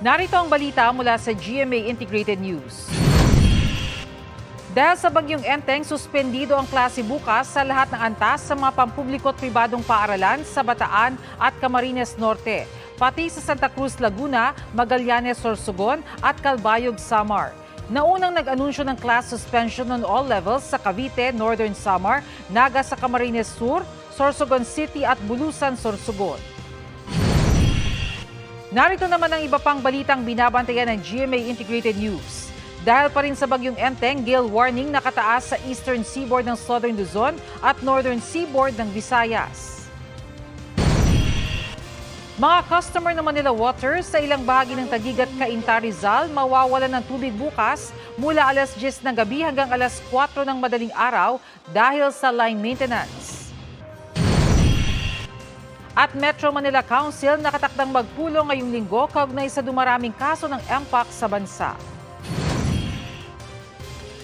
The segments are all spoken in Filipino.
Narito ang balita mula sa GMA Integrated News. Dahil sa bagyong Enteng, suspendido ang klase bukas sa lahat ng antas sa mga pampubliko at pribadong paaralan sa Bataan at Camarines Norte, pati sa Santa Cruz, Laguna, Magallanes, Sorsogon at Calbayog, Samar. Naunang nag-anunsyo ng class suspension on all levels sa Cavite, Northern Samar, Naga sa Camarines Sur, Sorsogon City at Bulusan, Sorsogon. Narito naman ang iba pang balitang binabantayan ng GMA Integrated News. Dahil pa rin sa bagyong Enteng, gale warning nakataas sa eastern seaboard ng Southern Luzon at northern seaboard ng Visayas. Mga customer ng Manila Water sa ilang bahagi ng Taguig at Cainta, Rizal mawawalan ng tubig bukas mula alas 10 ng gabi hanggang alas 4 ng madaling araw dahil sa line maintenance. At Metro Manila Council nakatakdang magpulong ngayong linggo kaugnay sa dumaraming kaso ng MPOX sa bansa.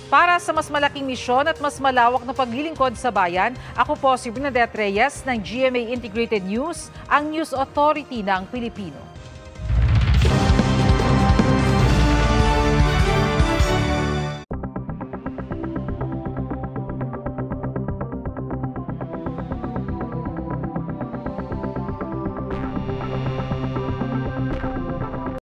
Para sa mas malaking misyon at mas malawak na paglilingkod sa bayan, ako po si Bernadette Reyes ng GMA Integrated News, ang News Authority ng Pilipino.